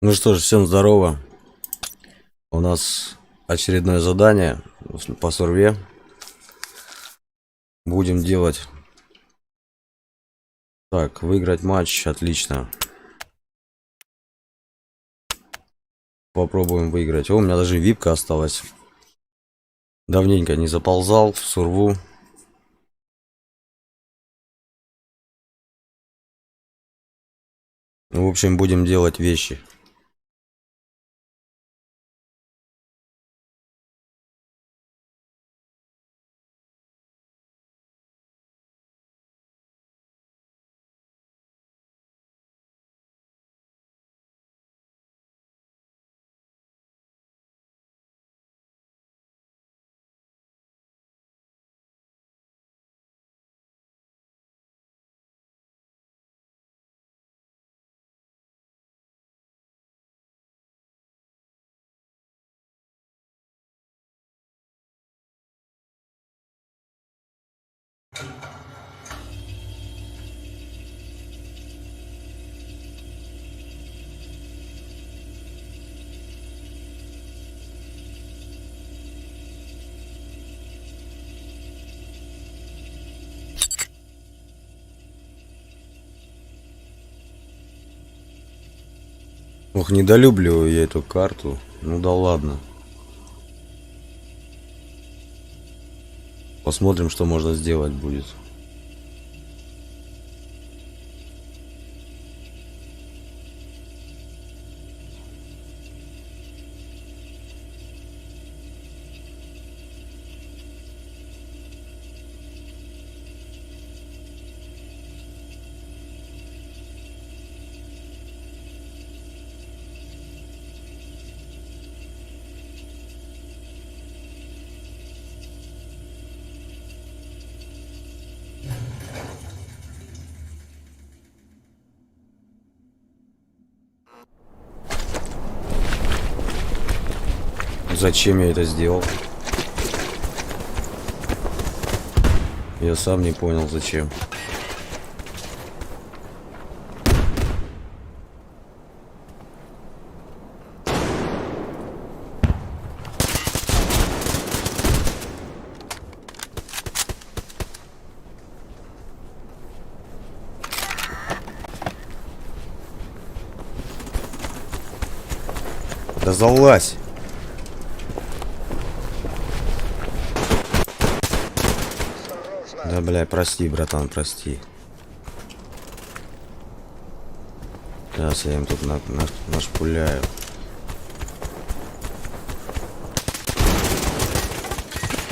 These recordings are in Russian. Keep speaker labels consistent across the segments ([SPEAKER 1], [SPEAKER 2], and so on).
[SPEAKER 1] Ну что ж, всем здорово. У нас очередное задание по сурве. Будем делать. Так, выиграть матч, отлично. Попробуем выиграть. О, у меня даже випка осталась. Давненько не заползал в сурву. В общем, будем делать вещи. Ох, недолюбливаю я эту карту. Ну да ладно. Посмотрим, что можно сделать будет. Зачем я это сделал? Я сам не понял, зачем. Да залазь! Да, бля, прости, братан, прости. Сейчас я им тут нашпуляю.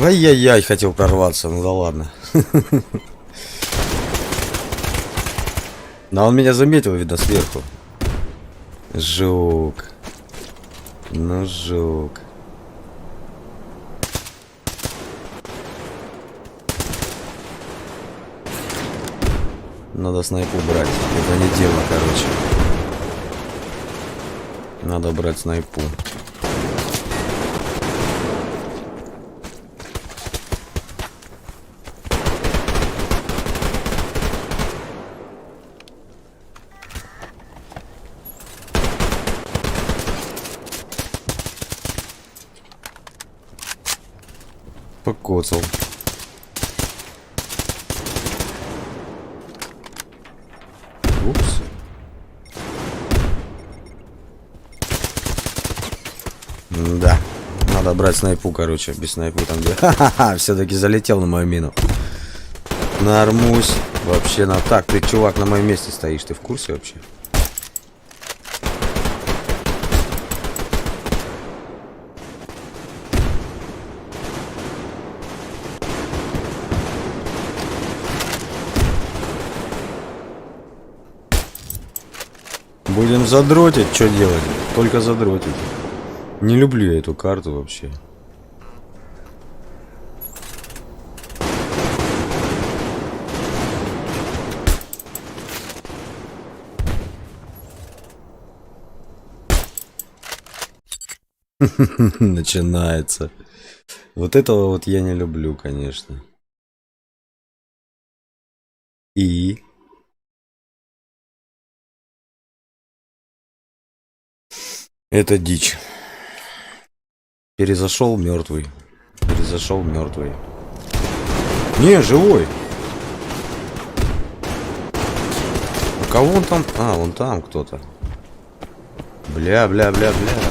[SPEAKER 1] Ай-яй-яй, хотел прорваться, ну да ладно. Да он меня заметил, видно, сверху. Жук. Ну, жук. Надо снайпу брать. Это не дело, короче. Надо брать снайпу. Покоцал. Упс. Да. Надо брать снайпу, короче. Без снайпы там где. Ха-ха-ха. Все-таки залетел на мою мину. Нормусь. Вообще на так. Ты, чувак, на моем месте стоишь. Ты в курсе вообще? Будем задротить. Что делать? Только задротить. Не люблю я эту карту вообще. Начинается. Вот этого вот я не люблю, конечно. И Это дичь. Перезашел мертвый. Перезашел мертвый. Не, живой. А кого он там? А, вон там кто-то. Бля.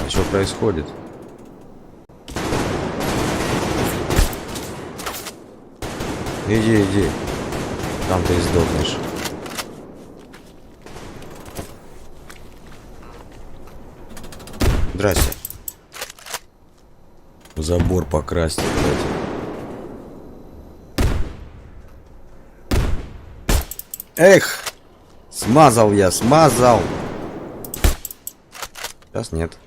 [SPEAKER 1] Что происходит? Иди. Там ты и сдохнешь. Здрасте. Забор покрасить, блядь. Эх! Смазал. Сейчас нет.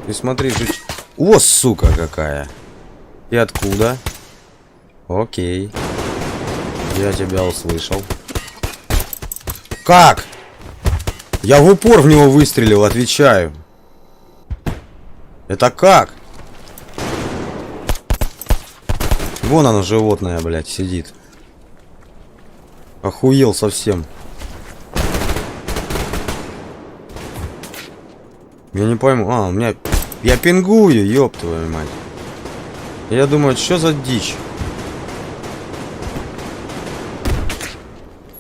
[SPEAKER 1] Ты смотри, жить. О, сука какая. И откуда? Окей. Я тебя услышал. Как? Я в упор в него выстрелил, отвечаю. Это как? Вон оно, животное, блядь, сидит. Охуел совсем. Я не пойму. А, у меня... Я пингую, ёб твою мать. Я думаю, что за дичь?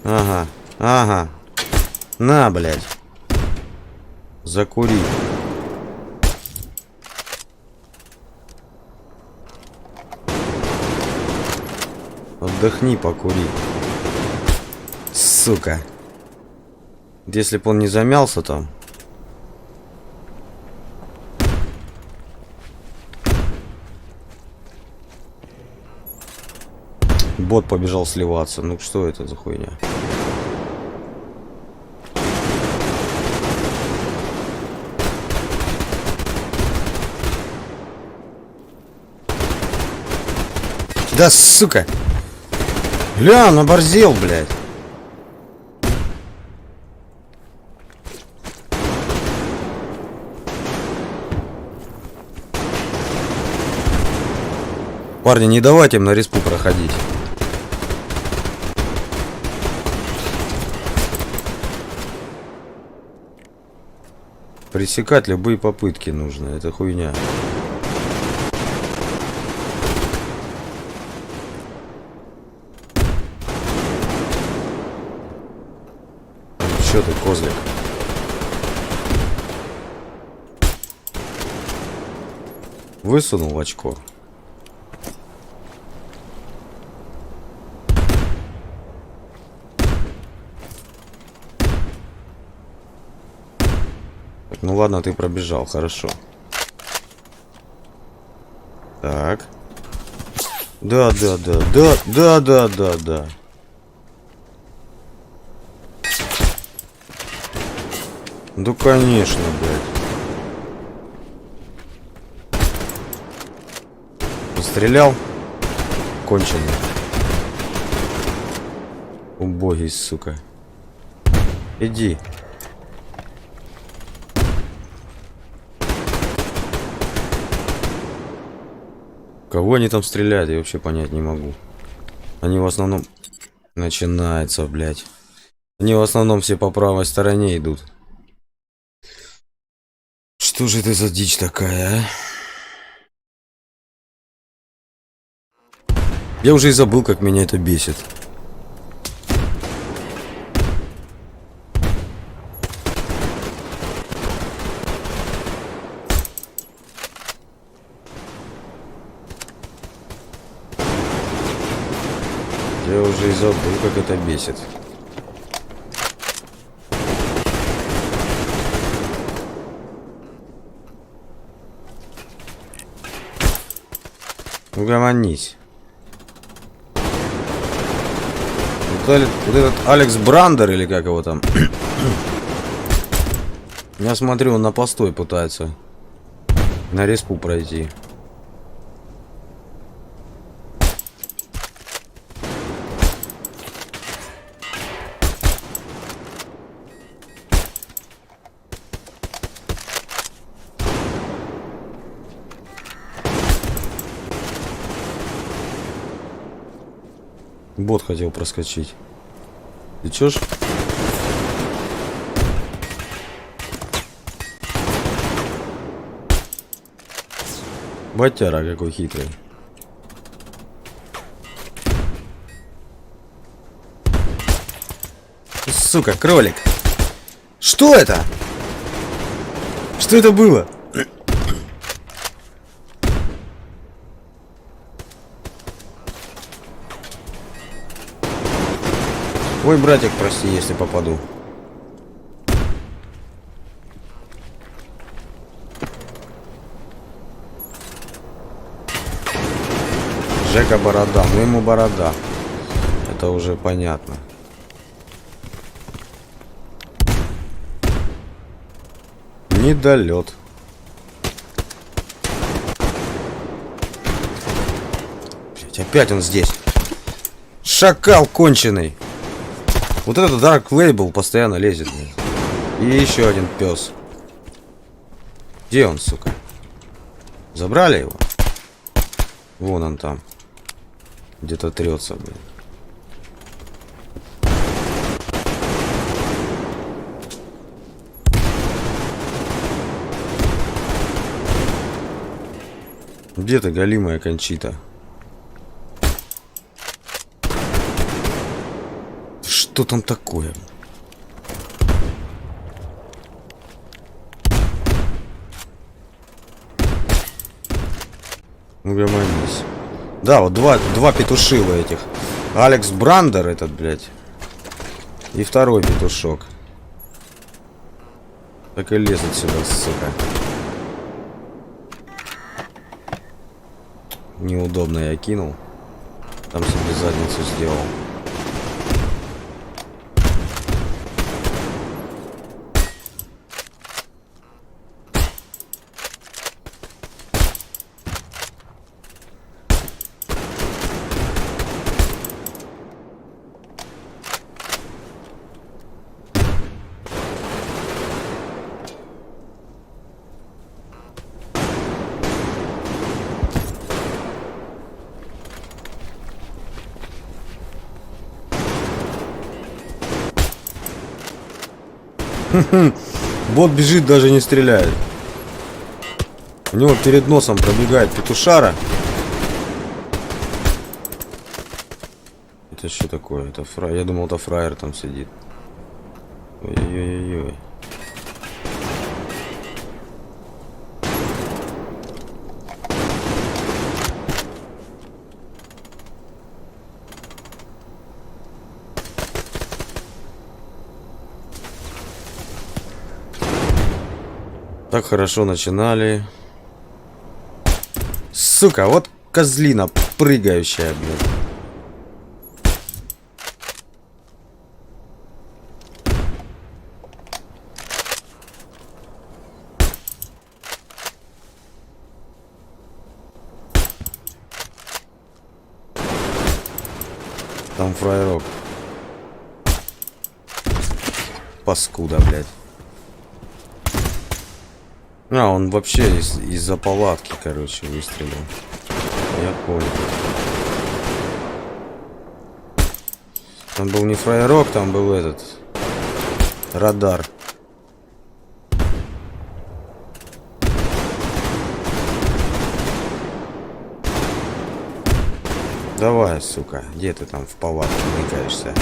[SPEAKER 1] Ага. На, блядь. Закури. Отдохни, покури. Сука. Если бы он не замялся там. Бот побежал сливаться. Ну что это за хуйня? Да сука! Бля, он оборзел, блядь. Парни, не давайте им на респу проходить. Пресекать любые попытки нужно. Это хуйня. Чё ты, козлик? Высунул в очко. Так, ну ладно, ты пробежал, хорошо. Так. Да. Ну конечно, блядь. Пострелял? Конченый. Убогий, сука. Иди. Кого они там стреляют, я вообще понять не могу. Они в основном... Начинается, блядь. Они в основном все по правой стороне идут. Что же это за дичь такая, а? Я уже и забыл, как меня это бесит. Я уже и забыл, как это бесит. Угомонись. Вот этот Алекс Брандер, или как его там. Я смотрю, он на постой пытается на респу пройти. Бот хотел проскочить. Ты чё ж? Батяра какой хитрый. Сука, кролик. Что это? Что это было? Ой, братик, прости, если попаду. Жека борода, ну ему борода. Это уже понятно. Недолет. Блять, опять он здесь. Шакал конченый. Вот этот Dark Label постоянно лезет. И еще один пес. Где он, сука? Забрали его? Вон он там. Где-то трется, блин. Где ты, голимая Кончита? Что там такое? Угомонись. Да, вот два петушила этих. Алекс Брандер этот, блядь. И второй петушок. Так и лезет сюда, сука. Неудобно я кинул. Там себе задницу сделал. Бот бежит, даже не стреляет. У него перед носом пробегает петушара. Это что такое? Это фраер. Я думал, это фраер там сидит. Ой-ой-ой-ой. Так хорошо начинали. Сука, вот козлина прыгающая, блядь. Там фраерок. Паскуда, блядь. А, он вообще из-за палатки, короче, выстрелил. Я понял. Там был не фраерок, там был этот радар. Давай, сука, где ты там в палатке ныкаешься?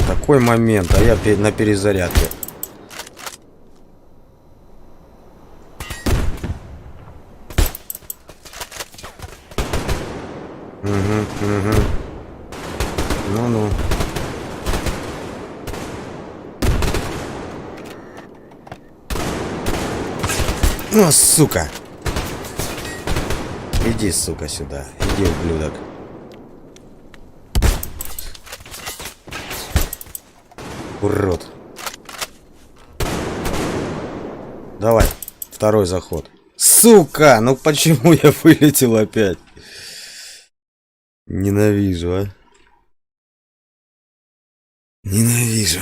[SPEAKER 1] Такой момент, а я на перезарядке. Угу. Ну-ну. Ну, сука. Иди, сука, сюда. Иди, ублюдок. Урод. Давай, второй заход. Сука, ну почему я вылетел опять? Ненавижу, а. Ненавижу.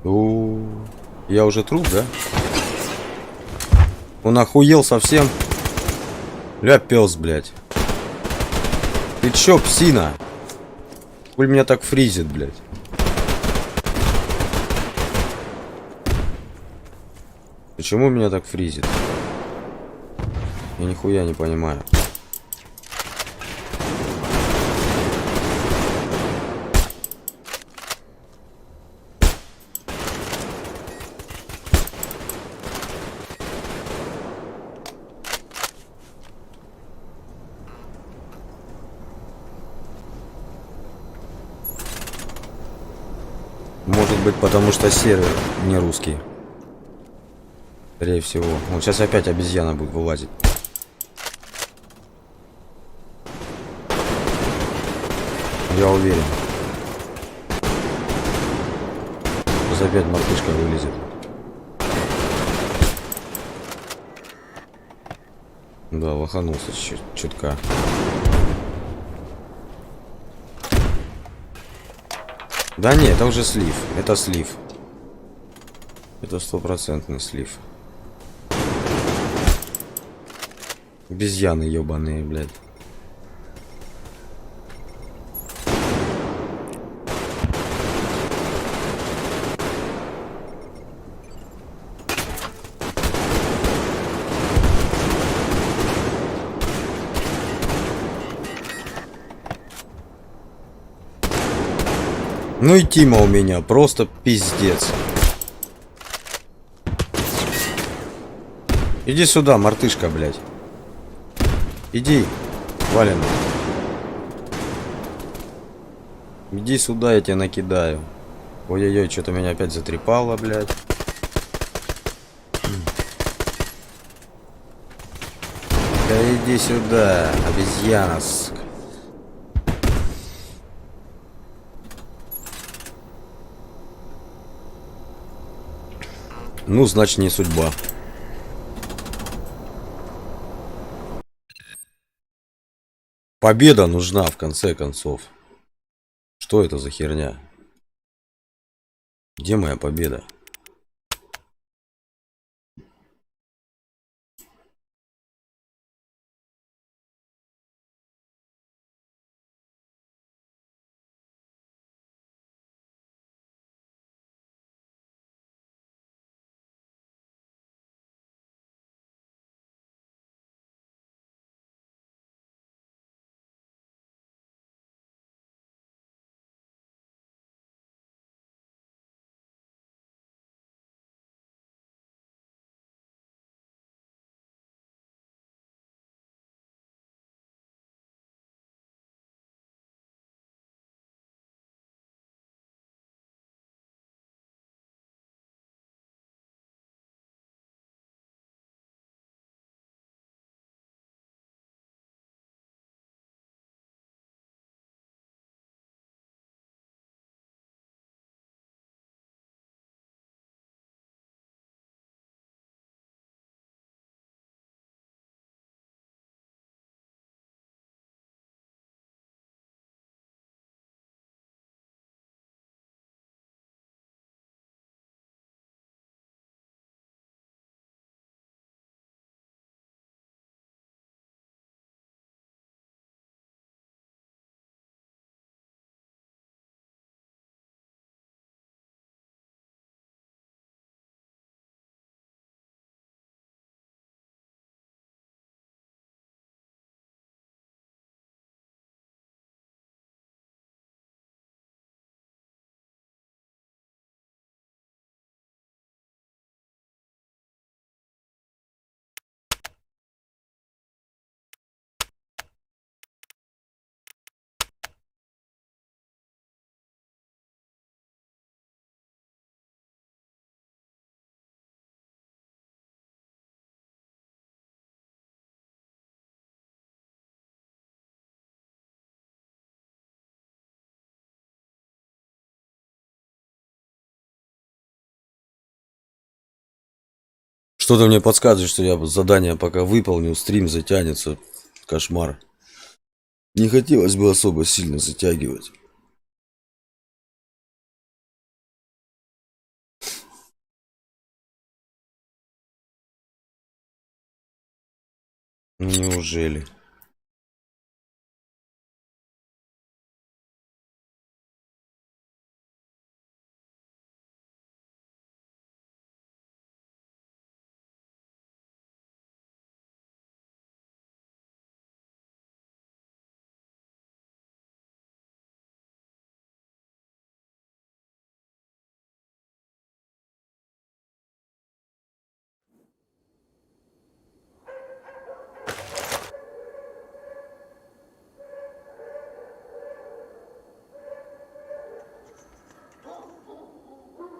[SPEAKER 1] Я уже труп, да? Он охуел совсем. Ля, пёс, блядь. Ты чё, псина? Хуй меня так фризит, блядь. Почему меня так фризит? Я нихуя не понимаю. Может быть, потому что серый не русский. Скорее всего. Вот сейчас опять обезьяна будет вылазить. Я уверен. Сейчас опять мартышка вылезет. Да, лоханулся чутка. Да не, это уже слив. Это слив. Это стопроцентный слив. Обезьяны ебаные, блядь. Ну и Тима у меня просто пиздец. Иди сюда, мартышка, блядь. Иди, Вален. Иди сюда, я тебя накидаю. Ой-ой-ой, что-то меня опять затрепало, блядь. Да иди сюда, обезьяна, сука. Ну, значит, не судьба. Победа нужна, в конце концов. Что это за херня? Где моя победа? Что-то мне подсказывает, что я задание пока выполнил, стрим затянется. Кошмар. Не хотелось бы особо сильно затягивать. Неужели?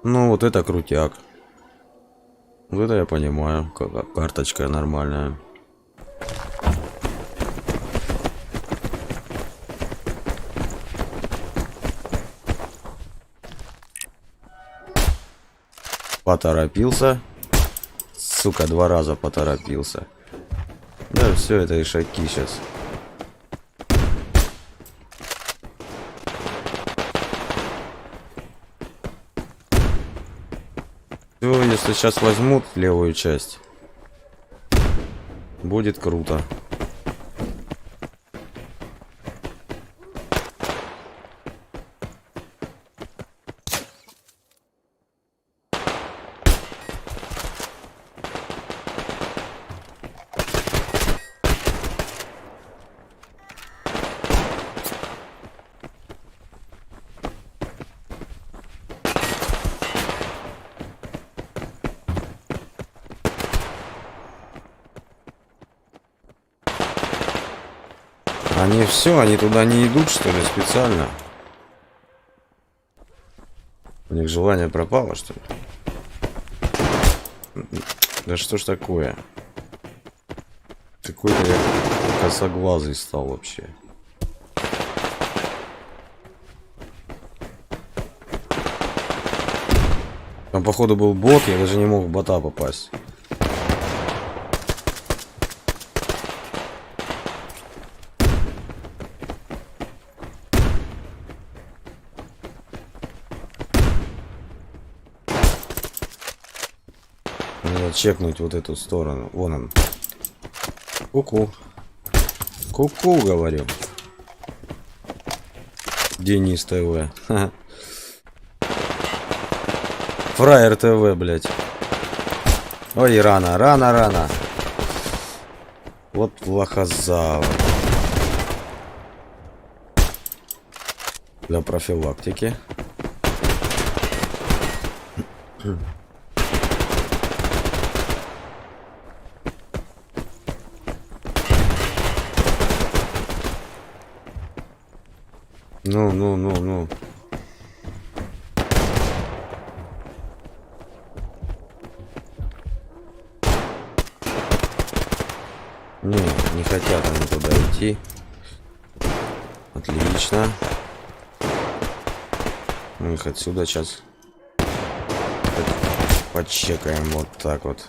[SPEAKER 1] Ну, вот это крутяк. Вот это я понимаю. Карточка нормальная. Поторопился. Сука, 2 раза поторопился. Да, все это ишаки сейчас. Все, если сейчас возьмут левую часть, будет круто. Они все, они туда не идут, что ли, специально? У них желание пропало, что ли? Да что ж такое? Какой-то я косоглазый стал вообще. Там, походу, был бот, я даже не мог в бота попасть. Надо чекнуть вот эту сторону. Вон он. Ку-ку. Ку-ку, говорю. Денис ТВ. Фраер ТВ, блядь. Ой, рано. Вот лохозава. Для профилактики. Ну. Не хотят они туда идти. Отлично. Мы их отсюда сейчас почекаем вот так вот.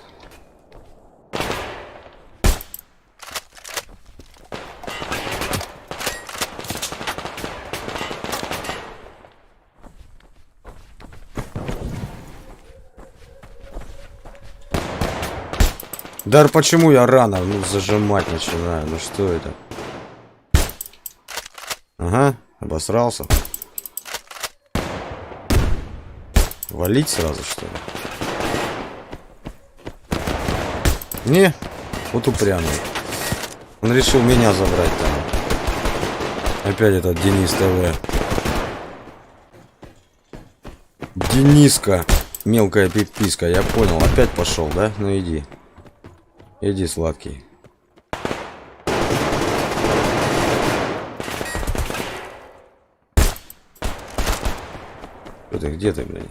[SPEAKER 1] Да почему я рано, зажимать начинаю? Ну что это? Ага, обосрался. Валить сразу, что ли? Не, вот упрямый. Он решил меня забрать там. Опять этот Денис ТВ. Дениска. Мелкая пиписка, я понял. Опять пошел, да? Ну иди. Иди, сладкий. Где ты, блядь?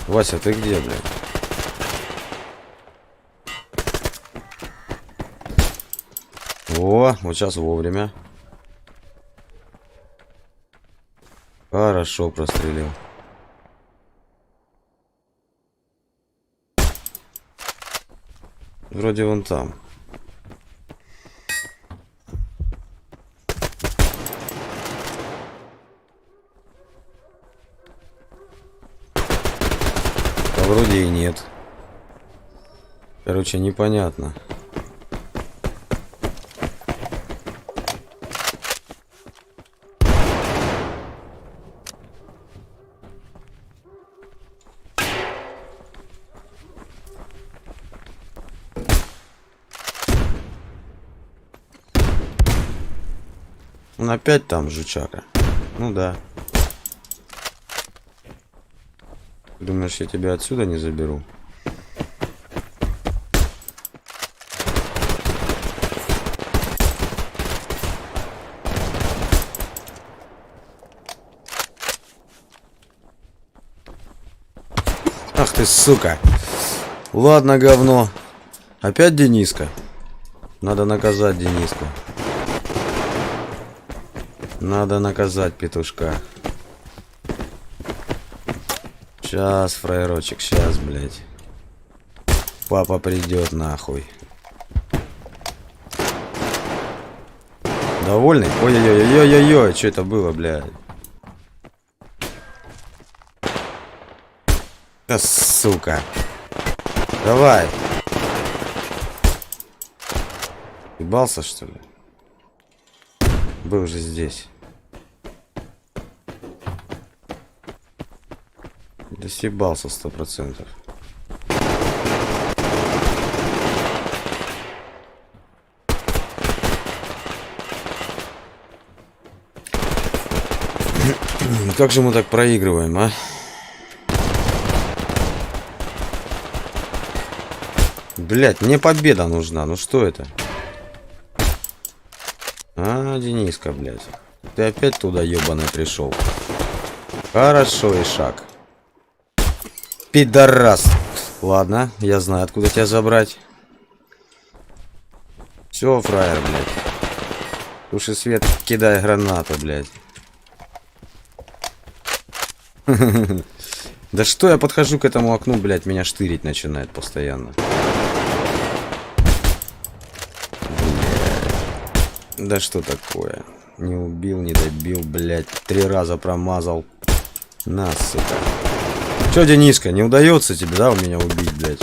[SPEAKER 1] Вася, ты где, блядь? О, вот сейчас вовремя. Хорошо прострелил. Вроде вон там. вроде и нет. Короче, непонятно. Он опять там, жучара. Ну да. Думаешь, я тебя отсюда не заберу? Ах ты, сука. Ладно, говно. Опять Дениска? Надо наказать Дениску. Надо наказать петушка. Сейчас, фраерочек, сейчас, блядь. Папа придет нахуй. Довольный? Ой-ой-ой-ой-ой-ой, что это было, блядь? Да, сука. Давай. Ебался, что ли? Был же здесь. Да съебался 100%. Как же мы так проигрываем, а? Блять, мне победа нужна. Ну что это? А, Дениска, блядь. Ты опять туда, ебаный, пришел. Хорошо, Ишак. Пидорас. Ладно, я знаю, откуда тебя забрать. Все, фраер, блядь. Туши свет, кидай гранату, блядь. Да что я подхожу к этому окну, блядь, меня штырить начинает постоянно. Да что такое? Не убил, не добил, блядь. 3 раза промазал. На, сука. Чё, Дениска, не удается тебе, да, у меня убить, блядь?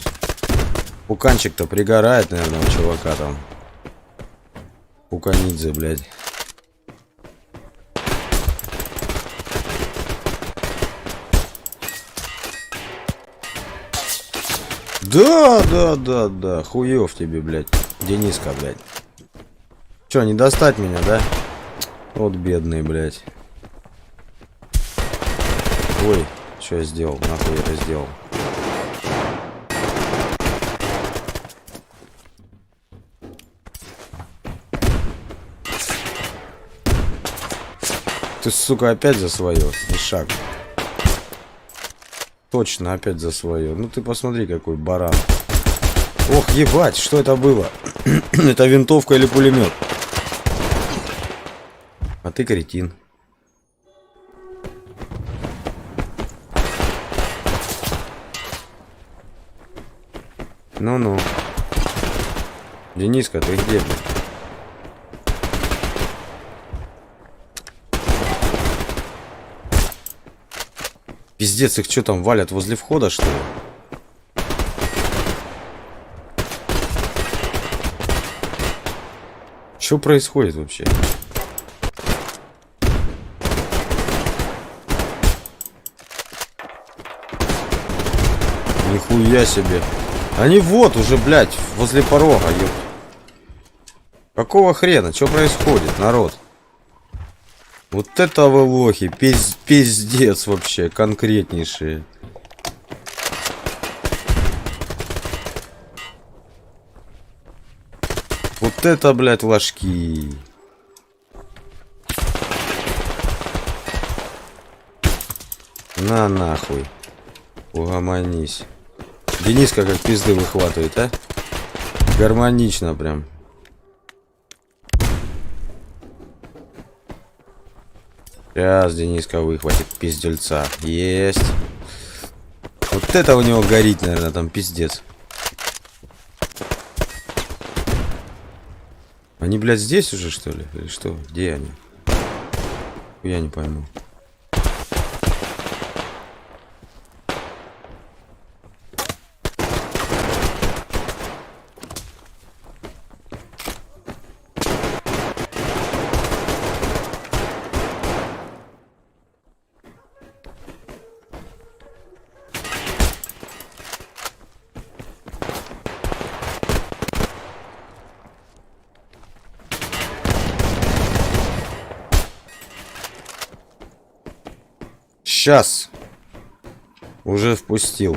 [SPEAKER 1] Пуканчик-то пригорает, наверное, у чувака там. Пуканидзе, блядь. Да. Хуёв тебе, блядь. Дениска, блядь. Чё, не достать меня, да? Вот бедный, блядь. Ой, что я сделал? Нахуй я это сделал? Ты, сука, опять за свое, Ишак. Точно, опять за свое. Ну ты посмотри, какой баран. Ох, ебать, что это было? Это винтовка или пулемет? А ты кретин. Ну-ну. Дениска, ты где, блядь? Пиздец, их что там валят возле входа, что ли? Что происходит вообще? Нихуя себе. Они вот уже, блядь, возле порога, ёп. Какого хрена? Что происходит, народ? Вот это вы лохи. Пиздец вообще, конкретнейшие. Вот это, блядь, ложки. На нахуй. Угомонись. Дениска как пизды выхватывает, а? Гармонично прям. Сейчас Дениска выхватит пиздельца. Есть. Вот это у него горит, наверное, там пиздец. Они, блядь, здесь уже, что ли? Или что? Где они? Я не пойму. Сейчас. Уже впустил.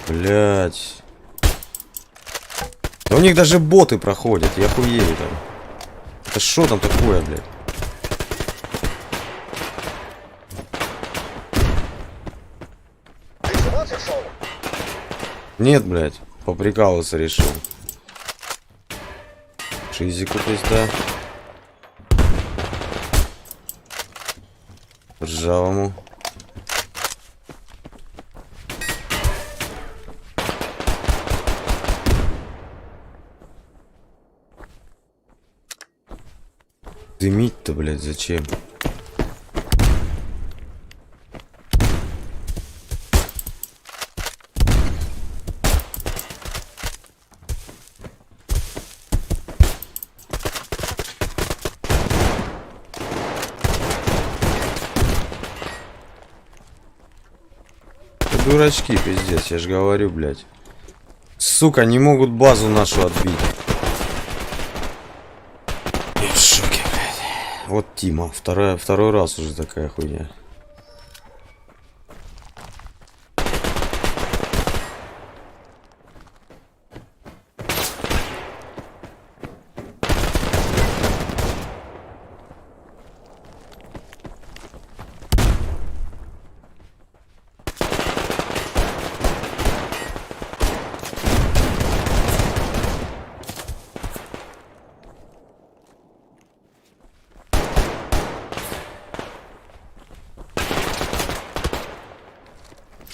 [SPEAKER 1] Блять. Да у них даже боты проходят, я хуею там. Это что там такое, блядь? Нет, блядь, поприкалываться решил. Шизику пизда. Ржавому. Дымить-то, блядь, зачем? Дурачки, пиздец, я ж говорю, блядь. Сука, не могут базу нашу отбить. Я в шоке, блядь. Вот Тима, второй раз уже такая хуйня.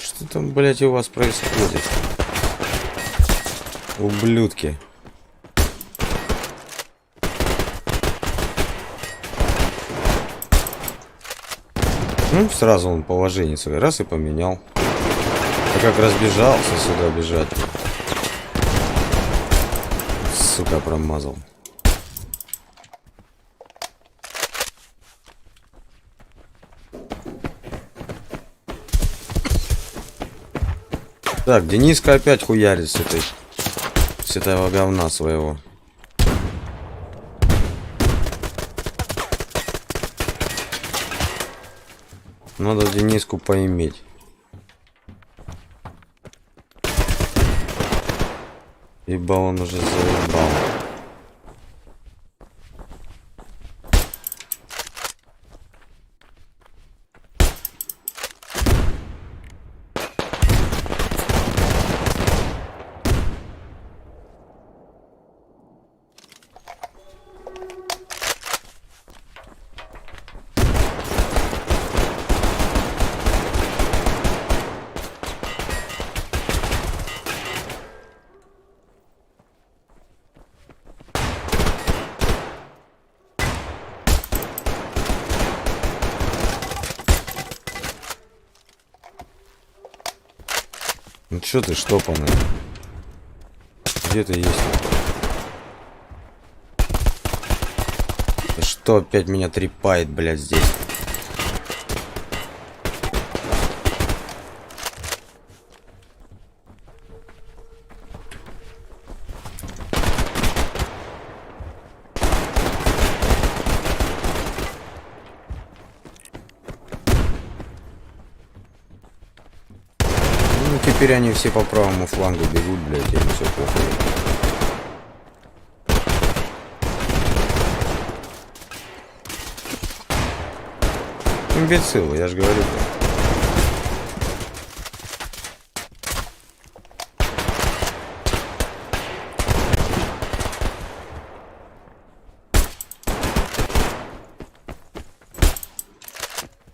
[SPEAKER 1] Что там, блядь, у вас происходит? Ублюдки. Ну, сразу он положение свой раз и поменял. А как разбежался сюда бежать. Сука, промазал. Так, Дениска опять хуярит с этого говна своего. Надо Дениску поиметь. Ибо он уже заебал. Ну чё ты штопанный? Где ты есть? Да что опять меня трепает, блядь, здесь? Теперь они все по правому флангу бегут, блядь, им все похуй. Имбецилы, я же говорю.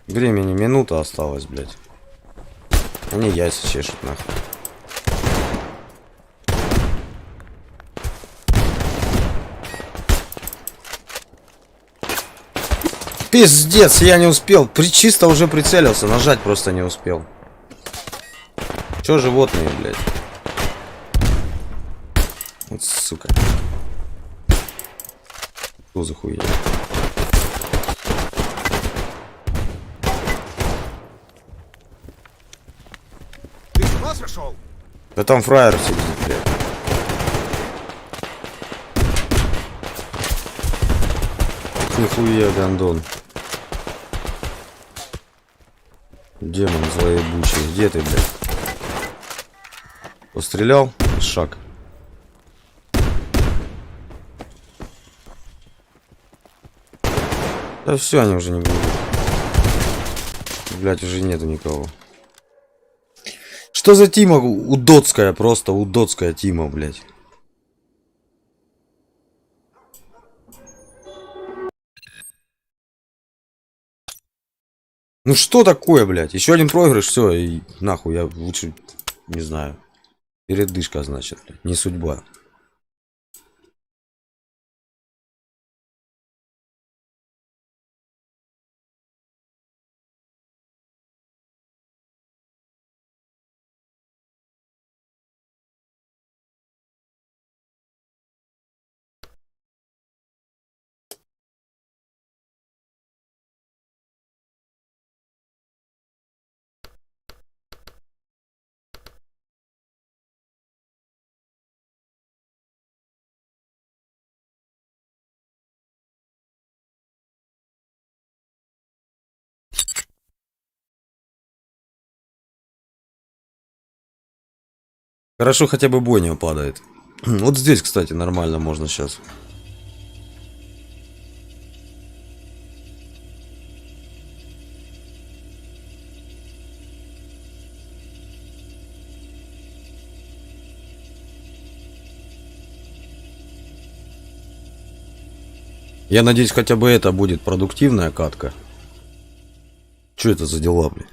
[SPEAKER 1] Времени минута осталась, блядь. Они яйца чешут, нахуй. Пиздец, я не успел. Чисто уже прицелился, нажать просто не успел. Чё животные, блядь? Вот сука. Что за хуйня? Да там фраер сидит, блядь. Нихуя, гондон. Демон злоебучий. Где ты, блядь? Пострелял? Шаг. Да все, они уже не будут. Блядь, уже нету никого. Что за Тима? Удотская, просто удотская Тима, блядь. Ну что такое, блядь? Еще один проигрыш, все, и нахуй, я лучше, не знаю. Передышка, значит, блядь. Не судьба. Хорошо, хотя бы бой не падает. Вот здесь, кстати, нормально можно сейчас. Я надеюсь, хотя бы это будет продуктивная катка. Что это за дела, блин?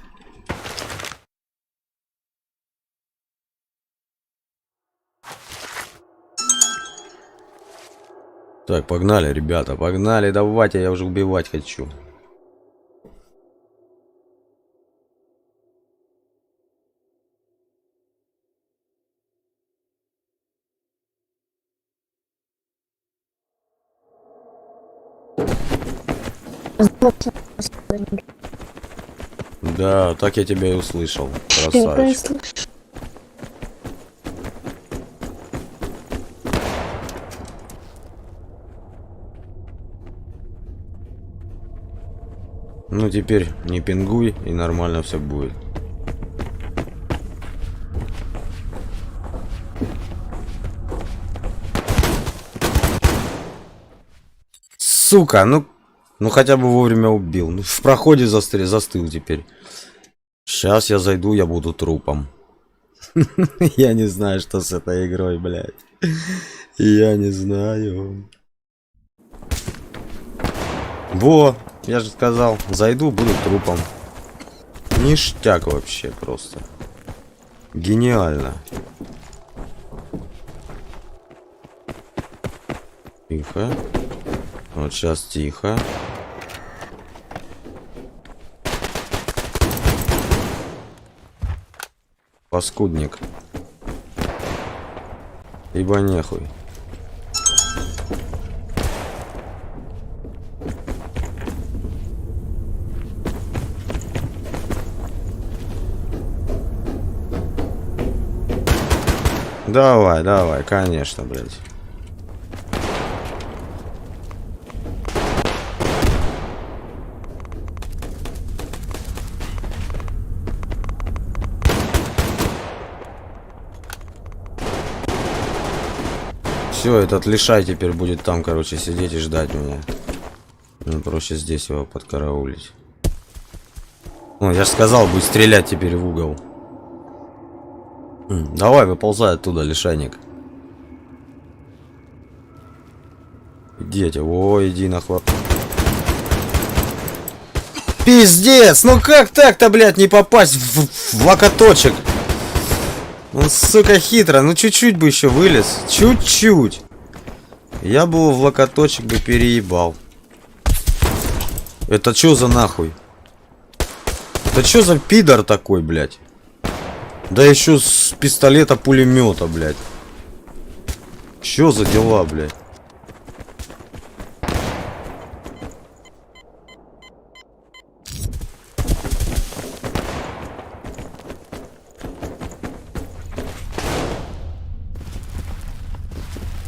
[SPEAKER 1] Так, погнали, ребята, погнали, давайте, я уже убивать хочу. Да, так я тебя и услышал, красавчик. Ну теперь не пингуй, и нормально все будет. Сука, ну хотя бы вовремя убил. Ну, в проходе застыл теперь. Сейчас я зайду, я буду трупом. Я не знаю, что с этой игрой, блядь. Я не знаю. Во, я же сказал, зайду, буду трупом. Ништяк вообще просто. Гениально. Тихо. Вот сейчас тихо. Паскудник. Ибо нехуй. Давай, давай, конечно, блядь. Все, этот лишай теперь будет там, короче, сидеть и ждать меня. Мне проще здесь его подкараулить. Ну, я же сказал, будет стрелять теперь в угол. Давай, выползай оттуда, лишайник. Идите, о, иди нахуй. Пиздец, ну как так-то, блядь, не попасть в локоточек? Он, сука, хитро, ну чуть-чуть бы еще вылез. Чуть-чуть. Я бы его в локоточек бы переебал. Это что за нахуй? Это что за пидор такой, блядь? Да еще с пистолета пулемета, блядь. Что за дела, блядь?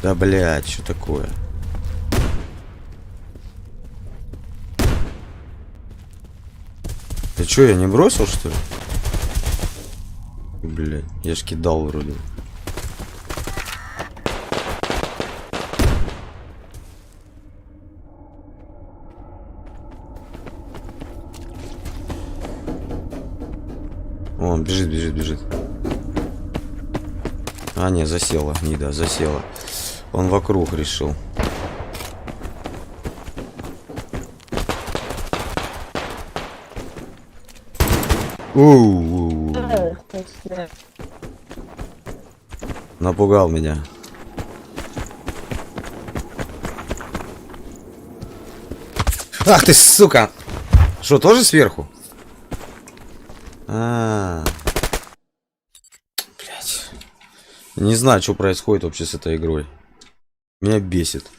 [SPEAKER 1] Да, блядь, что такое? Ты чё, я не бросил, что ли? Блядь, я ж кидал вроде. О, он бежит, бежит, бежит. А, не, засела, гнида, засела. Он вокруг решил. Напугал меня. Ах ты, сука! Что, тоже сверху? Блять. Не знаю, что происходит вообще с этой игрой. Меня бесит.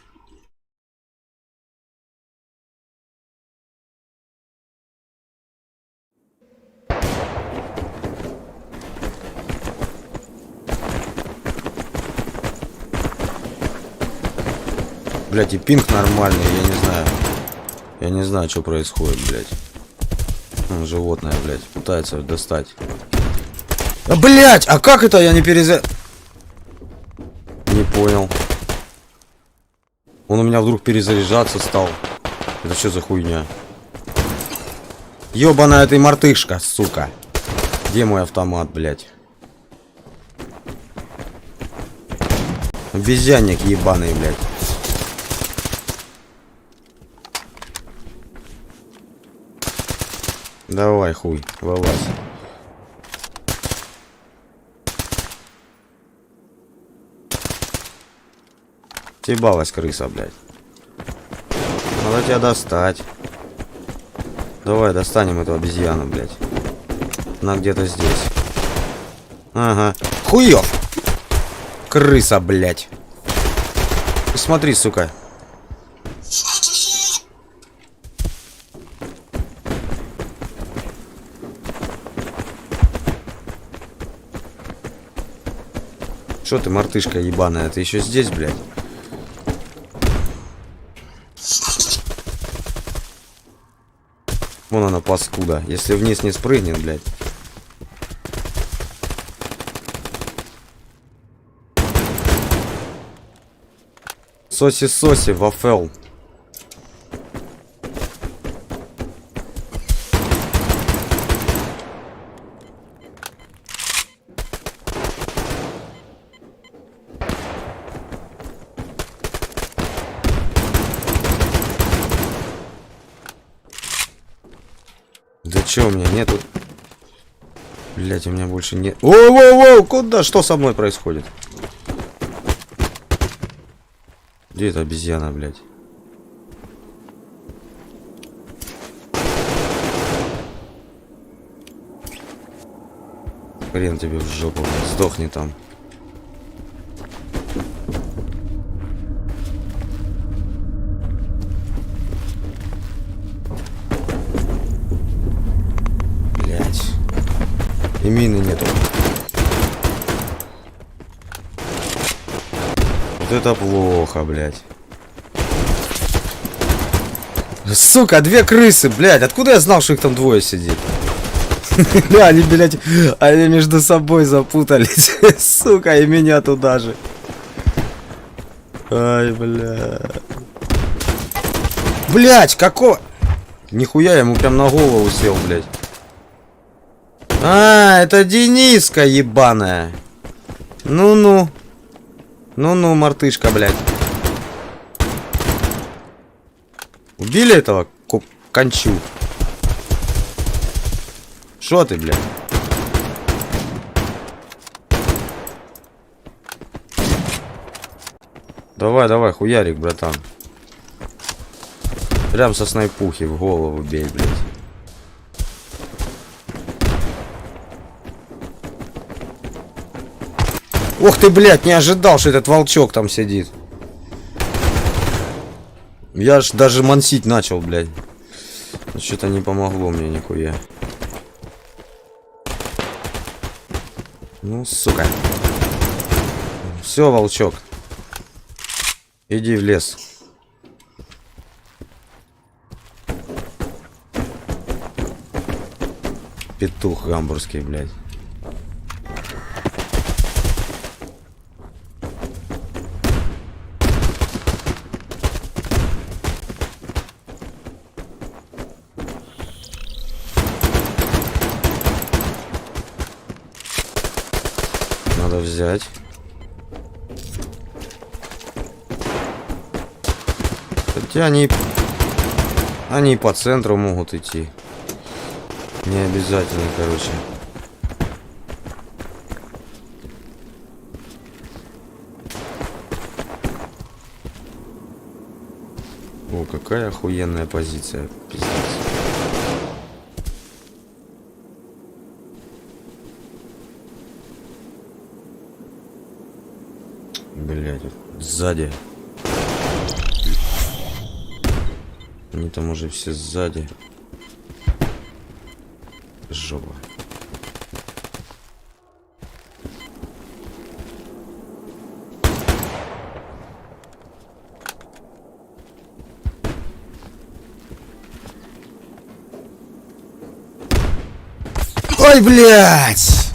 [SPEAKER 1] Блять, и пинг нормальный, я не знаю. Я не знаю, что происходит, блять. Животное, блять, пытается достать. А, блять, а как это я не Не понял. Он у меня вдруг перезаряжаться стал. Это что за хуйня? Ёбаная ты мартышка, сука. Где мой автомат, блять? Обезьянник ебаный, блять. Давай, хуй, вылазь. Съебалась крыса, блядь. Надо тебя достать. Давай достанем эту обезьяну, блядь. Она где-то здесь. Ага. Хуёв! Крыса, блядь. Смотри, сука. Что ты, мартышка ебаная? Ты еще здесь, блядь? Вон она, паскуда. Если вниз не спрыгнет, блядь. Соси-соси, вафел. Да чё, у меня нету... Блять, у меня больше нет... Воу-воу-воу, куда? Что со мной происходит? Где эта обезьяна, блядь? Хрен тебе в жопу, блядь. Сдохни там. Блядь. И мины нету. Вот это плохо, блядь. Сука, две крысы, блядь. Откуда я знал, что их там двое сидит? Бля, они, блядь, они между собой запутались. Сука, и меня туда же. Ай, бля. Блядь, какого... Нихуя, я ему прям на голову сел, блядь. А, это Дениска ебаная. Ну-ну. Ну-ну, мартышка, блядь. Убили этого кончу? Шо ты, блядь? Давай, давай, хуярик, братан. Прям со снайпухи в голову бей, блядь. Ох ты, блядь, не ожидал, что этот волчок там сидит. Я ж даже мансить начал, блядь. Что-то не помогло мне нихуя. Ну, сука. Все, волчок. Иди в лес. Петух гамбургский, блядь. Надо взять. Хотя они и по центру могут идти. Не обязательно, короче. О, какая охуенная позиция. Пиздец. Блядь, сзади. Они там уже все сзади. Жопа. Ой, блядь!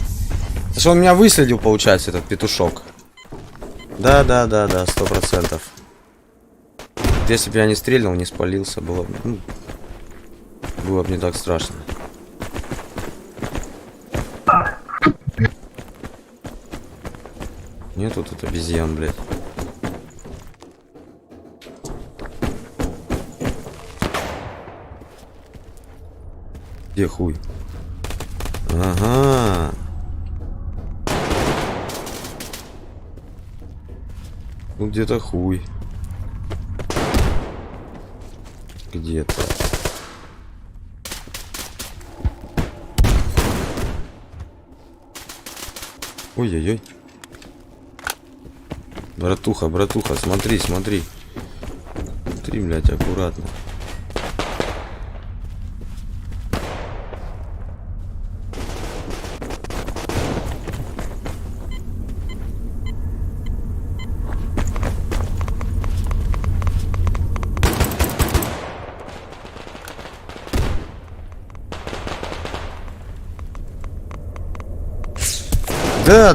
[SPEAKER 1] Это что он меня выследил, получается, этот петушок. Да, 100%. Если бы я не стрельнул, не спалился, было бы, было бы не так страшно. Нету тут обезьян, блядь. Где хуй? Ага. Ну где-то хуй. Где-то. Ой-ой-ой. Братуха, смотри. Смотри, блядь, аккуратно.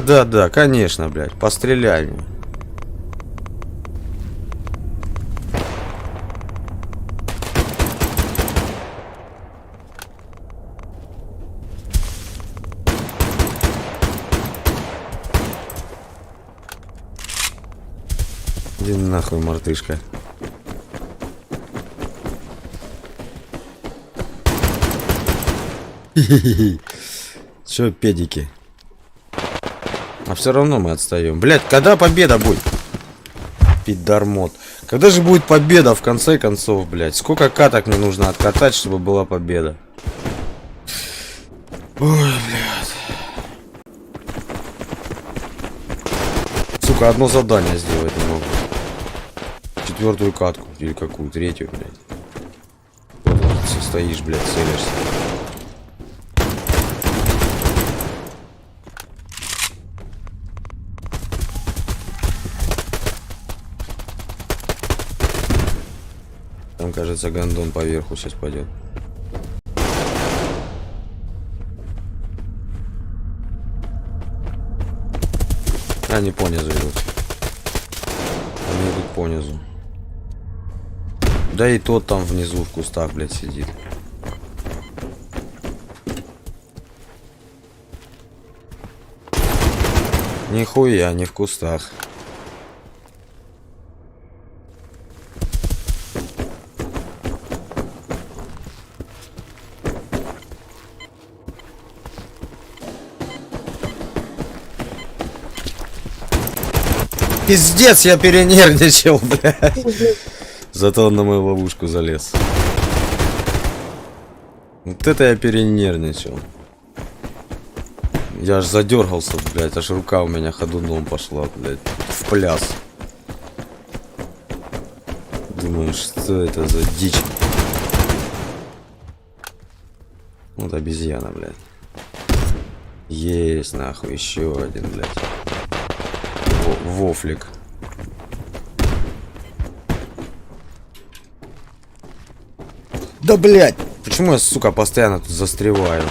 [SPEAKER 1] Да, конечно, блядь. Постреляй мне. Иди нахуй, мартышка. Чё, педики? А все равно мы отстаем. Блять, когда победа будет? Пидормот. Когда же будет победа в конце концов, блять? Сколько каток мне нужно откатать, чтобы была победа? Ой, блядь. Сука, одно задание сделать не могу. Четвертую катку. Или какую? Третью, блядь. Вот ты стоишь, блядь, целишься. Там, кажется, гондон поверху сейчас пойдет. Они понизу идут. Они идут понизу. Да и тот там внизу в кустах, блядь, сидит. Нихуя, не в кустах. Пиздец, я перенервничал, блядь. Зато он на мою ловушку залез. Вот это я перенервничал. Я аж задергался, блядь, аж рука у меня ходуном пошла, блядь, в пляс. Думаю, что это за дичь? Вот обезьяна, блядь. Есть, нахуй, еще один, блядь. Вофлик. Да, блядь! Почему я, сука, постоянно тут застреваю?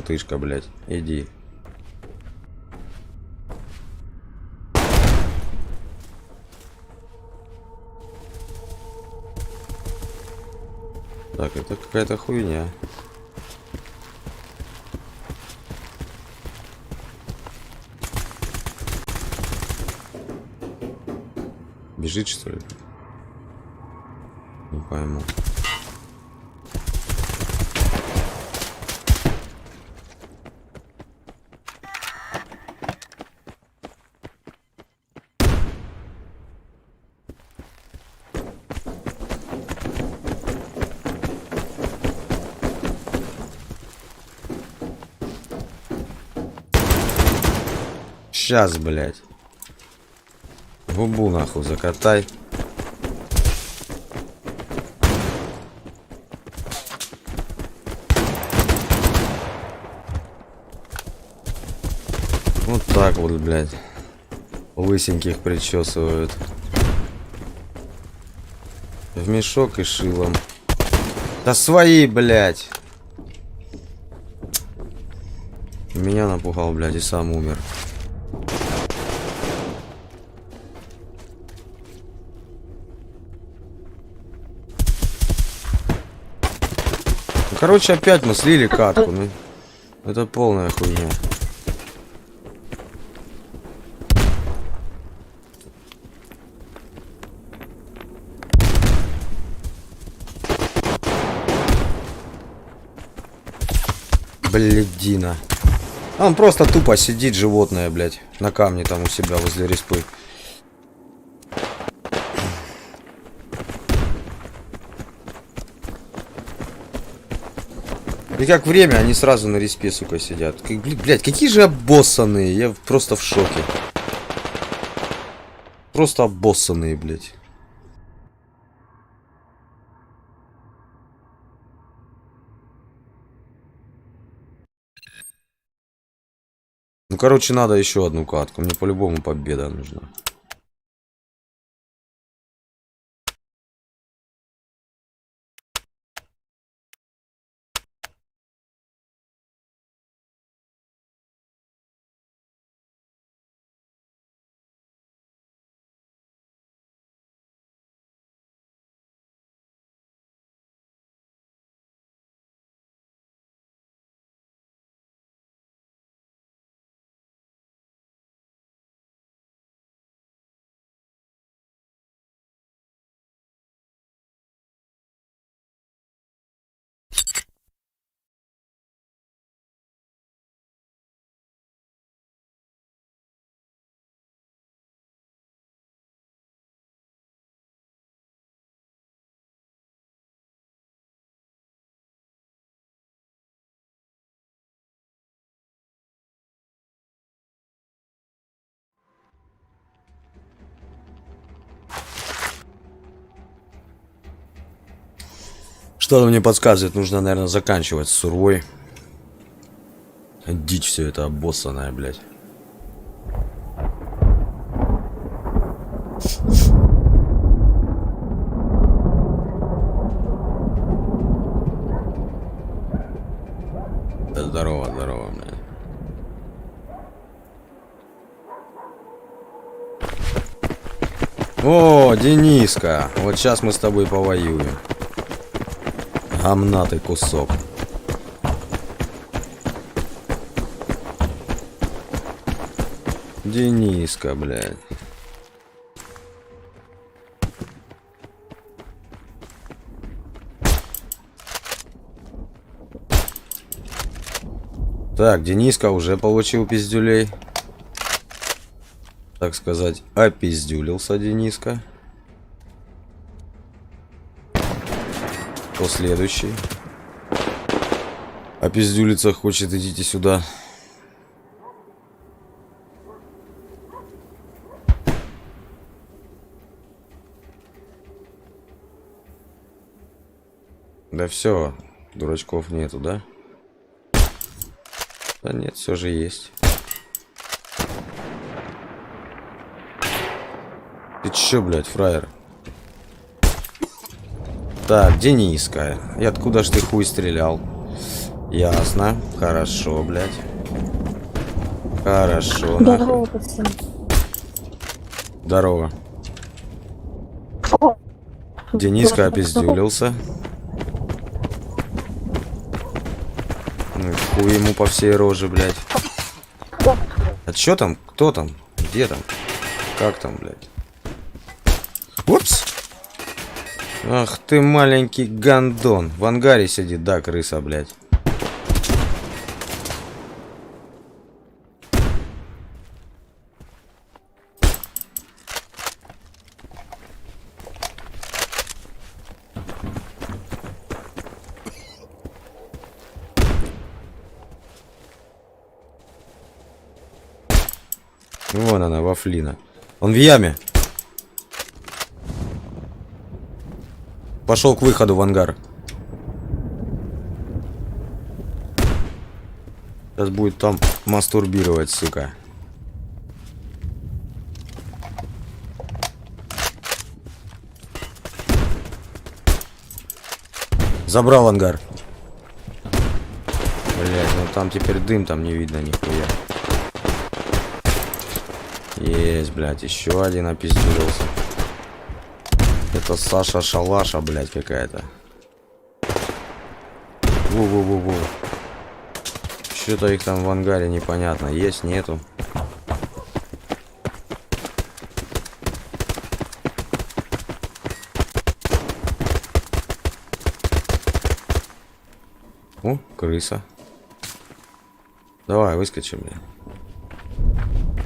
[SPEAKER 1] крутышка, блядь. Иди. Так, это какая-то хуйня. Бежит, что ли? Не пойму. Сейчас, блядь. Губу нахуй закатай. Вот так вот, блядь. Лысеньких причесывают. В мешок и шилом. Да свои, блядь. Меня напугал, блядь, и сам умер. Короче, опять мы слили катку. Ну, это полная хуйня. Блядина. Он просто тупо сидит, животное, блядь, на камне там у себя возле респы. И как время, они сразу на респе, сука, сидят. Блядь, какие же обоссанные. Я просто в шоке. Просто обоссанные, блядь. Ну, короче, надо еще одну катку. Мне по-любому победа нужна. Что-то мне подсказывает, нужно, наверное, заканчивать с сурвой. Дичь все это обоссанная, блядь. Да здорово, здорово, блядь. О, Дениска, вот сейчас мы с тобой повоюем. Гамнатый кусок. Дениска, блядь. Так, Дениска уже получил пиздюлей. Так сказать, опиздюлился Дениска. Кто следующий? Опиздюлиться хочет, идите сюда. Да все, дурачков нету, да? Да нет, все же есть. Ты че, блядь, фраер? Так, Дениска. И откуда ж ты хуй стрелял? Ясно. Хорошо, блядь. Хорошо,
[SPEAKER 2] Здорово,
[SPEAKER 1] нахуй.
[SPEAKER 2] пацан.
[SPEAKER 1] Здорово.
[SPEAKER 2] О,
[SPEAKER 1] Дениска опиздюлился. Ну, хуй ему по всей роже, блядь. А чё там? Кто там? Где там? Как там, блядь? Упс! Ах ты маленький гандон. В ангаре сидит, да, крыса, блядь. Вон она, Вафлина. Он в яме. Пошел к выходу в ангар. Сейчас будет там мастурбировать, сука. Забрал ангар. Блять, ну там теперь дым, там не видно нихуя. Есть, блядь, еще один опиздился. Это Саша Шалаша, блядь, какая-то. Во-во-во-во. Что-то их там в ангаре непонятно. Есть, нету. О, крыса. Давай, выскочим, блядь.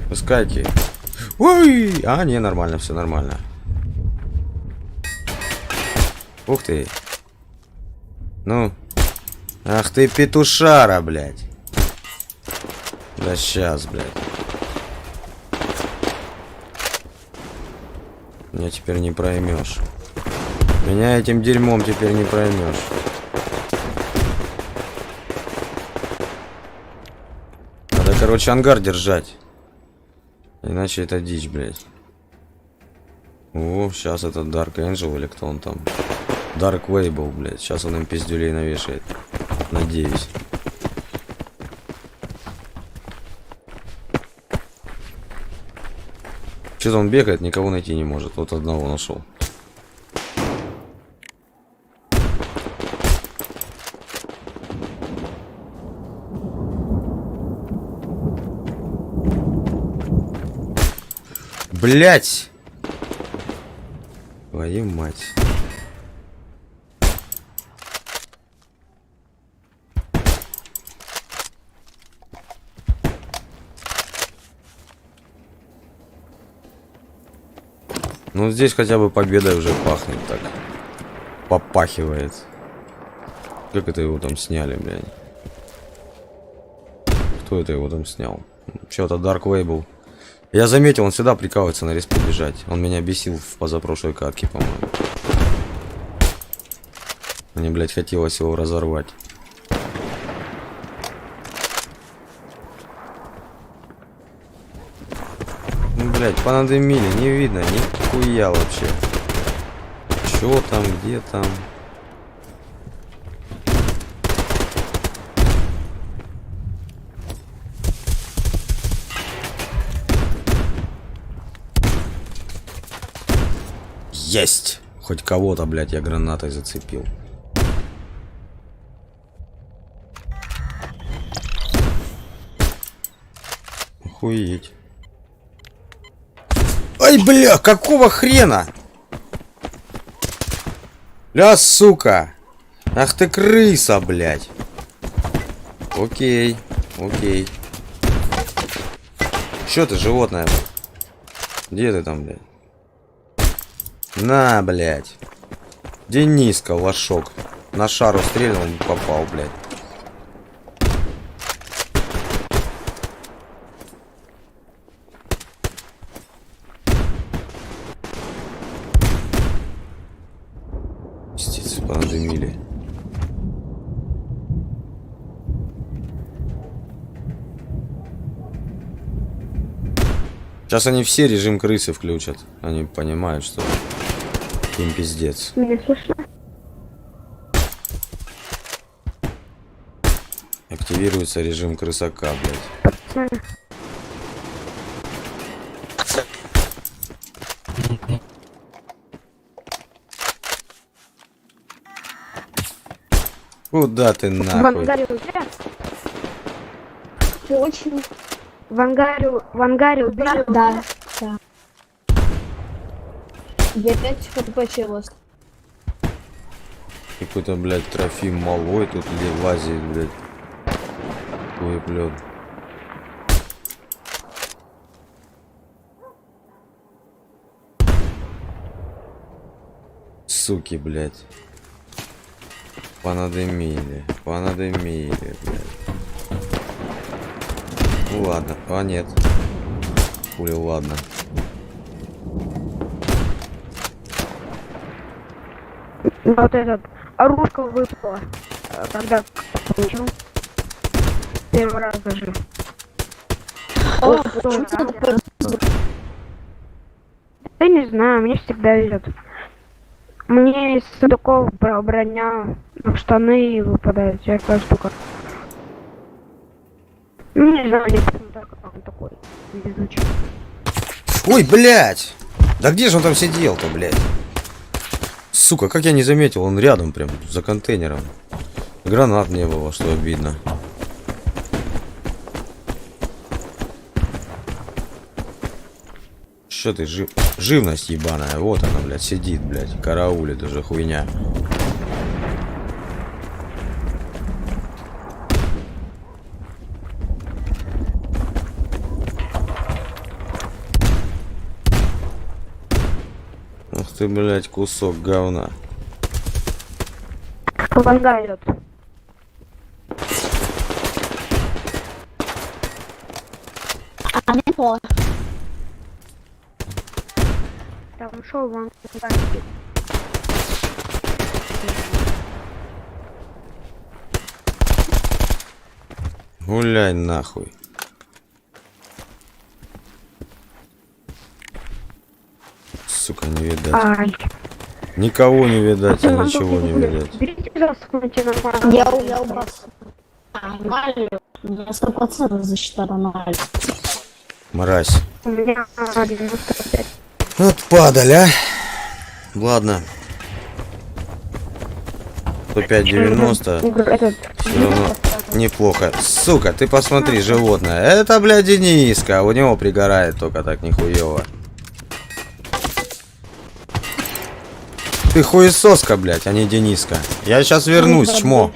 [SPEAKER 1] Пускайте. Ой! А, не, нормально, все нормально. Ух ты. Ну. Ах ты петушара, блядь. Да сейчас, блядь. Меня теперь не проймешь. Меня этим дерьмом теперь не проймешь. Надо, короче, ангар держать. Иначе это дичь, блядь. О, сейчас это Dark Angel или кто он там? Dark Wable, блядь. Сейчас он им пиздюлей навешает. Надеюсь. Что-то он бегает, никого найти не может. Вот одного нашел. Блять! Твою мать. Ну здесь хотя бы победой уже пахнет так. Попахивает. Как это его там сняли, блядь? Кто это его там снял? Что-то Dark Wable. Я заметил, он всегда прикалывается на респу бежать. Он меня бесил в позапрошлой катке, по-моему. Мне, блядь, хотелось его разорвать. Ну, блядь, понадымили, не видно нихуя вообще. Чё там, где там? Есть! Хоть кого-то, блядь, я гранатой зацепил. Охуеть. Ай, бля, какого хрена? Ля, сука. Ах ты крыса, блядь. Окей, окей. Чё ты, животное, блядь? Где ты там, блядь? На, блядь. Дениска, лошок. На шару стрельнул, попал, блядь. Птицы понадымили. Сейчас они все режим крысы включат. Они понимают, что им пиздец.
[SPEAKER 2] Меня слышно?
[SPEAKER 1] активируется режим крысака, блядь.
[SPEAKER 2] Пацаны,
[SPEAKER 1] Куда ты
[SPEAKER 2] в
[SPEAKER 1] нахуй?
[SPEAKER 2] ангаре у тебя?
[SPEAKER 3] Ты очень...
[SPEAKER 2] В ангаре убили?
[SPEAKER 3] Да, да. Я 5 хп лост.
[SPEAKER 1] Какой-то, блядь, Трофим малой тут лазит, блядь. Хуеплет. Суки, блядь. Понадымили, блядь. Ну ладно, а нет. Хули, ладно.
[SPEAKER 2] Вот этот, оружка выпала. Когда получил. Первый раз даже.
[SPEAKER 3] О,
[SPEAKER 2] Ой,
[SPEAKER 3] почему ты
[SPEAKER 2] да.
[SPEAKER 3] такой...
[SPEAKER 2] Я не знаю, мне всегда везет. Мне из сундуков броня, штаны выпадают, всякая штука. Ну, не знаю, он такой везучий.
[SPEAKER 1] Ой, блядь! Да где же он там сидел-то, блядь? Сука, как я не заметил, он рядом прям, за контейнером. Гранат не было, что обидно. Что ты, живность ебаная, вот она, блядь, сидит, блядь, караулит уже хуйня. Ух ты, блядь, кусок говна.
[SPEAKER 2] Ванга идет.
[SPEAKER 3] А не плохо.
[SPEAKER 2] Там шел ванга.
[SPEAKER 1] Гуляй нахуй. Сука, не видать.
[SPEAKER 2] Ай.
[SPEAKER 1] Никого не видать, и ничего не видать.
[SPEAKER 2] Берите, пожалуйста, смотрите нормально.
[SPEAKER 3] Я убрал. Нормально. Я 100% засчитал нормально.
[SPEAKER 1] Мразь.
[SPEAKER 2] У меня 95.
[SPEAKER 1] Вот падаль, а. Ладно. 105,90.
[SPEAKER 2] Этот,
[SPEAKER 1] Все равно неплохо. Сука, ты посмотри, животное. Это, блядь, Дениска. У него пригорает только так нихуево. Ты хуесоска, блядь, а не Дениска. Я сейчас вернусь, чмо.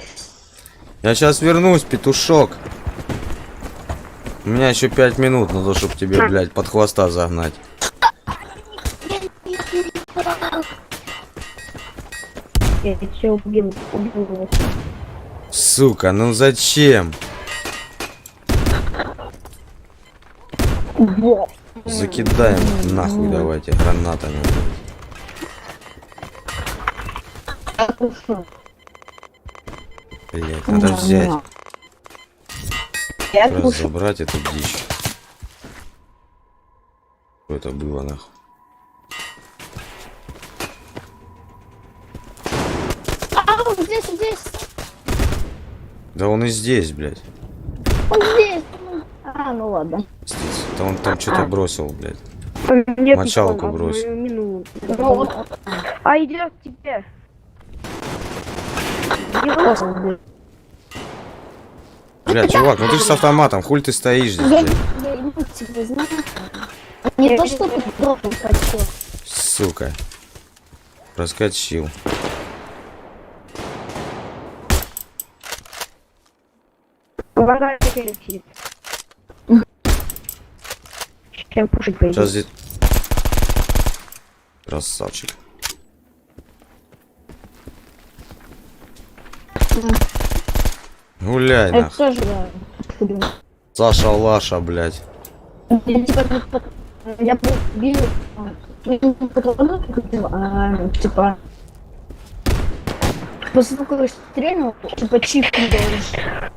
[SPEAKER 1] Я сейчас вернусь, петушок. У меня еще 5 минут на то, чтобы тебе, блядь, под хвоста загнать.
[SPEAKER 2] я тебя убил его.
[SPEAKER 1] Сука, ну зачем?
[SPEAKER 3] Во.
[SPEAKER 1] Закидаем нахуй давайте гранатами. Блять, надо взять.
[SPEAKER 3] Я
[SPEAKER 1] Раз
[SPEAKER 3] кушаю.
[SPEAKER 1] забрать эту дичь. Что это было нахуй?
[SPEAKER 3] А, он здесь, здесь.
[SPEAKER 1] Да он и здесь, блядь.
[SPEAKER 3] Он здесь. А, ну ладно.
[SPEAKER 1] Здесь. Да он там что-то бросил, блядь.
[SPEAKER 2] Нет,
[SPEAKER 1] Мочалку
[SPEAKER 2] никого,
[SPEAKER 1] брось.
[SPEAKER 2] мою мину.
[SPEAKER 3] Ну вот.
[SPEAKER 2] А идет к тебе.
[SPEAKER 1] Блядь, чувак, ну ты же с автоматом, хуль ты стоишь здесь,
[SPEAKER 3] Я
[SPEAKER 1] блядь.
[SPEAKER 3] иду к тебе, знаю. Не то, что ты дропнул хочу.
[SPEAKER 1] Сука. Проскочил.
[SPEAKER 2] Ванга теперь сидит. Чем пушить
[SPEAKER 1] Сейчас
[SPEAKER 2] пойдет?
[SPEAKER 1] здесь... Красавчик. Гуляй,
[SPEAKER 3] Это
[SPEAKER 1] нахуй.
[SPEAKER 3] тоже я. Блин.
[SPEAKER 1] Саша Лаша, блядь.
[SPEAKER 3] Я типа, я бил, типа, после того, как я стрельнул, типа, чип не даешь.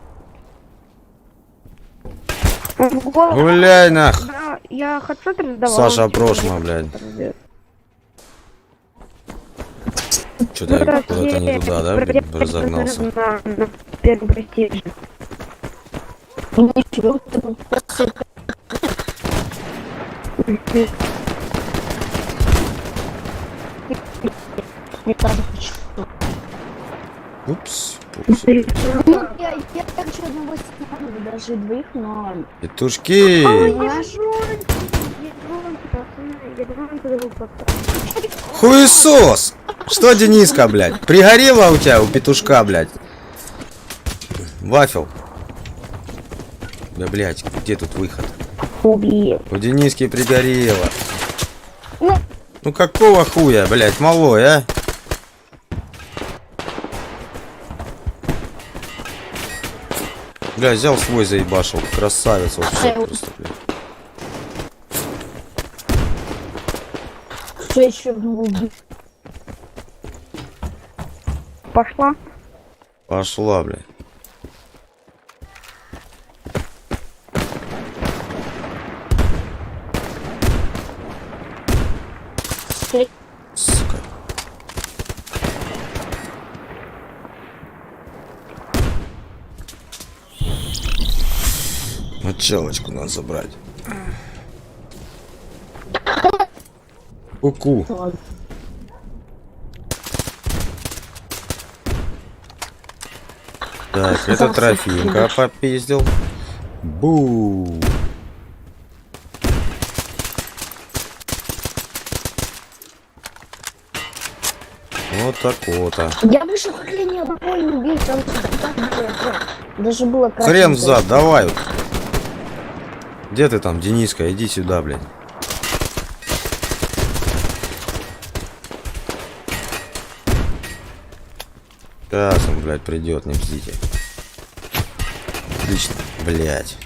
[SPEAKER 2] В голову.
[SPEAKER 1] Гуляй, нахуй.
[SPEAKER 2] Да, я хочу раздавал.
[SPEAKER 1] Саша прошлое, блядь. Что-то я куда-то не туда, да, блядь, разогнался.
[SPEAKER 2] На первом престиже.
[SPEAKER 3] Ничего, ты просто не так хочу.
[SPEAKER 1] Упс.
[SPEAKER 3] Ну, я хочу одного сценария, даже двоих, но...
[SPEAKER 1] Петушки.
[SPEAKER 3] Понимаешь?
[SPEAKER 1] Хуесос. Что, Дениска, блядь? Пригорела у тебя, у петушка, блядь? Вафел. Да, блядь, где тут выход?
[SPEAKER 3] Убил.
[SPEAKER 1] У Дениски пригорело.
[SPEAKER 3] Ну.
[SPEAKER 1] Ну какого хуя, блядь, малой, а? Бля, взял свой заебашил. Красавец вообще просто, блядь.
[SPEAKER 3] Что еще убил?
[SPEAKER 2] Пошла.
[SPEAKER 1] Пошла, блядь. Сука. Мочалочку надо забрать. Ку-ку. Так, это Трофимка попиздил. Бу. Вот так вот.
[SPEAKER 3] Я выше хрен ни одного не убил, там так было. Даже было красиво.
[SPEAKER 1] Хрен взад, давай. Где ты там, Дениска? Иди сюда, блядь. Сейчас он, блядь, придет, не бздите. Отлично, блядь.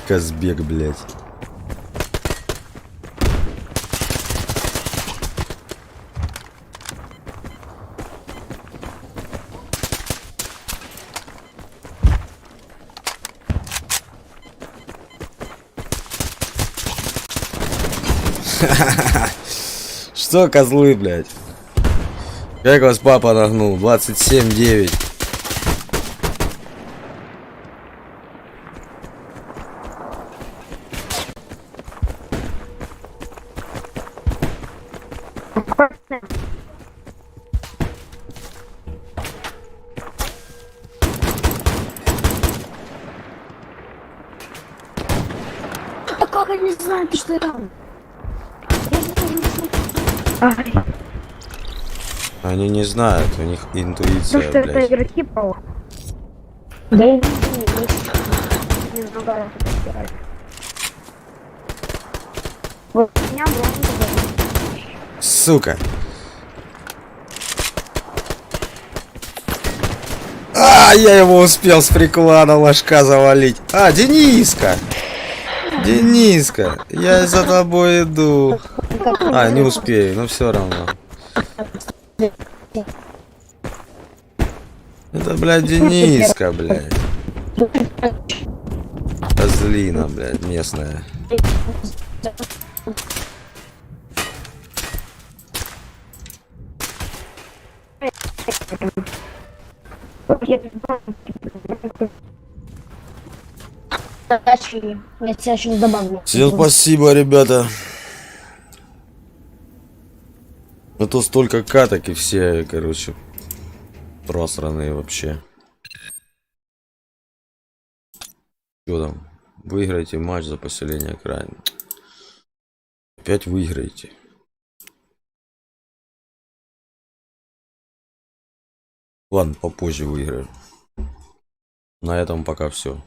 [SPEAKER 1] Казбек, блядь. Что, козлы, блядь? Как вас папа нагнул? 27-9.
[SPEAKER 3] А как они знают, что я там?
[SPEAKER 2] Ай,
[SPEAKER 1] Они не знают, у них
[SPEAKER 2] ну
[SPEAKER 1] интуиция,
[SPEAKER 2] что это
[SPEAKER 1] блядь.
[SPEAKER 2] игроки пол.
[SPEAKER 3] Да я не
[SPEAKER 2] Немного раз разбирать. Вот меня бронзовый.
[SPEAKER 1] Сука. А, я его успел с приклада ложка завалить. А, Дениска. Дениска, я за тобой иду. А, не успею, но все равно. Это, блядь, Дениска, блядь. Козлина, блядь, местная.
[SPEAKER 3] Задачи. Я тебя сейчас добавлю.
[SPEAKER 1] Всем спасибо, ребята. А то столько каток и все, короче, просранные вообще. Что там? Выиграйте матч за поселение окраин. Опять выиграете. Ладно, попозже выиграю. На этом пока все.